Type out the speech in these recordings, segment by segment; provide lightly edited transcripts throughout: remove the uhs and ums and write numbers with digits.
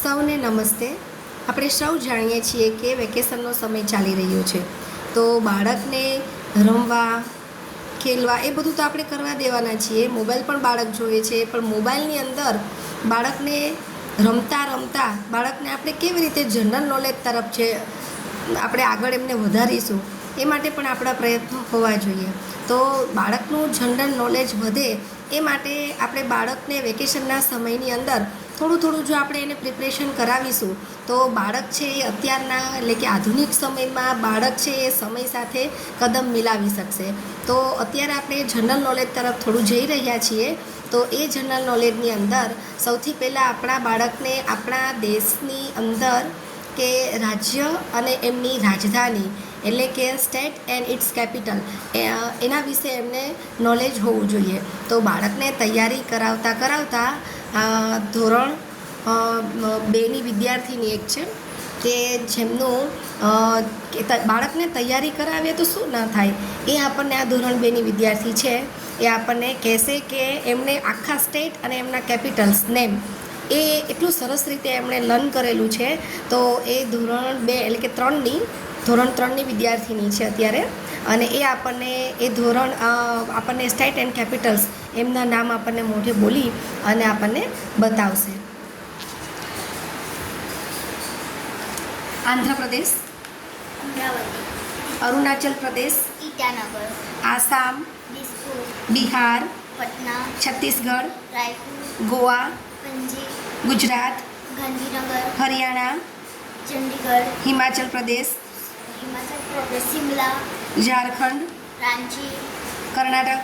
સૌને નમસ્તે। આપણે સૌ જાણીએ છીએ કે વેકેશનનો સમય ચાલી રહ્યો છે, તો બાળકને રમવા ખેલવા એ બધું તો આપણે કરવા દેવાના છીએ। મોબાઈલ પણ બાળક જોઈએ છે, પણ મોબાઈલની અંદર બાળકને રમતા રમતા બાળકને આપણે કેવી રીતે જનરલ નોલેજ તરફ છે આપણે આગળ એમને વધારીશું એ માટે પણ આપણા પ્રયત્નો હોવા જોઈએ। તો બાળકનું જનરલ નોલેજ વધે એ માટે આપણે બાળકને વેકેશનના સમયની અંદર થોડું જો આપણે એને પ્રિપરેશન કરાવીશું તો બાળક છે એ અત્યારના એટલે કે આધુનિક સમયમાં બાળક છે એ સમય સાથે કદમ મિલાવી શકશે। તો અત્યારે આપણે જનરલ નોલેજ તરફ થોડું જઈ રહ્યા છીએ। તો એ જનરલ નોલેજની અંદર સૌથી પહેલાં આપણા બાળકને આપણા દેશની અંદર કે રાજ્ય અને એમની રાજધાની એટલે કે સ્ટેટ એન્ડ ઇટ્સ કેપિટલ એના વિશે એમને નોલેજ હોવું જોઈએ। તો બાળકને તૈયારી કરાવતા ધોરણ 2ની વિદ્યાર્થીની એક છે કે જેમનું બાળકને તૈયારી કરાવીએ તો શું ન થાય એ આપણને આ ધોરણ 2ની વિદ્યાર્થી છે એ આપણને કહેશે કે એમને આખા સ્ટેટ અને એમના કેપિટલ્સ નેમ એ એટલું સરસ રીતે એમણે લર્ન કરેલું છે। તો એ ધોરણ 2 એટલે કે ધોરણ 3ની વિદ્યાર્થીની છે અત્યારે, અને એ આપણને એ ધોરણ આપણને સ્ટેટ એન્ડ કેપિટલ્સ એમના નામ આપણને મોઢે બોલી અને આપણને બતાવશે। આંધ્રપ્રદેશ, અરુણાચલ પ્રદેશ, ईटानगर, આસામ, दिसपुर, બિહાર, पटना, છત્તીસગઢ, रायपुर, ગોવા, पणजी, ગુજરાત, गांधीनगर, હરિયાણા, चंडीगढ़, હિમાચલ પ્રદેશ, हिमाचल प्रदेश, शिमला, ઝારખંડ, रांची, કર્ણાટક,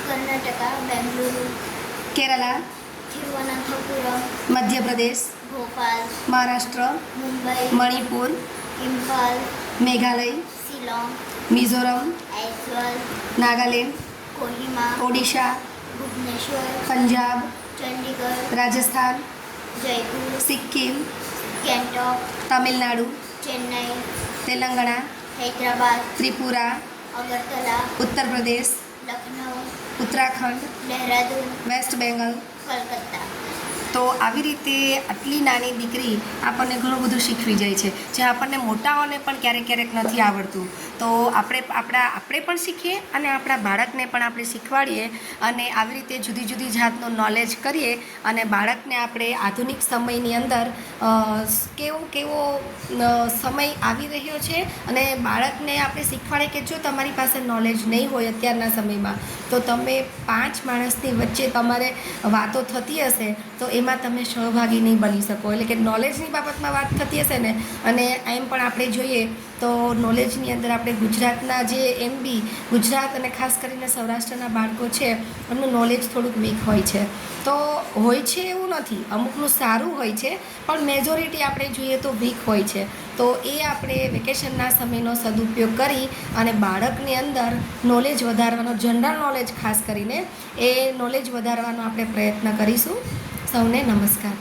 कर्नाटका, बेंगलुरु, કેરલા, तिरुवनंतपुरम, મધ્યપ્રદેશ, भोपाल, મહારાષ્ટ્ર, मुंबई, મણિપુર, इम्फाल, મેઘાલય, शिलोंग, મિઝોરમ, ऐजल, નાગાલેન્ડ, कोहिमा, ઓડિશા, भुवनेश्वर, પંજાબ, चंडीगढ़, રાજસ્થાન, जयपुर, સિક્કિમ, गैंगटॉक, તમિલનાડુ, चेन्नई, તેલંગાણા, हैदराबाद, ત્રિપુરા, अगरतला, ઉત્તર પ્રદેશ, लखनऊ, ઉત્તરાખંડ, देहरादून, વેસ્ટ બેંગલ। कोलकाता। તો આવી રીતે આટલી નાની દીકરી આપણને ઘણું બધું શીખવી જાય છે, જે આપણને મોટાઓને પણ ક્યારેક નથી આવડતું। તો આપણે પણ શીખીએ અને આપણા બાળકને પણ આપણે શીખવાડીએ અને આવી રીતે જુદી જુદી જાતનું નોલેજ કરીએ અને બાળકને આપણે આધુનિક સમયની અંદર કેવો સમય આવી રહ્યો છે અને બાળકને આપણે શીખવાડીએ કે જો તમારી પાસે નોલેજ નહીં હોય અત્યારના સમયમાં તો તમે 5 માણસની વચ્ચે તમારે વાતો થતી હશે તો એમાં તમે સહભાગી નહીં બની શકો। એટલે કે નોલેજની બાબતમાં વાત થતી હશે ને, અને એમ પણ આપણે જોઈએ તો નોલેજની અંદર આપણે ગુજરાતના જે ગુજરાત અને ખાસ કરીને સૌરાષ્ટ્રના બાળકો છે એમનું નોલેજ થોડુંક વીક હોય છે। તો હોય છે એવું નથી, અમુકનું સારું હોય છે પણ મેજોરિટી આપણે જોઈએ તો વીક હોય છે। તો એ આપણે વેકેશનના સમયનો સદુપયોગ કરી અને બાળકની અંદર નોલેજ વધારવાનો, જનરલ નોલેજ ખાસ કરીને એ નોલેજ વધારવાનો આપણે પ્રયત્ન કરીશું। સૌને નમસ્કાર।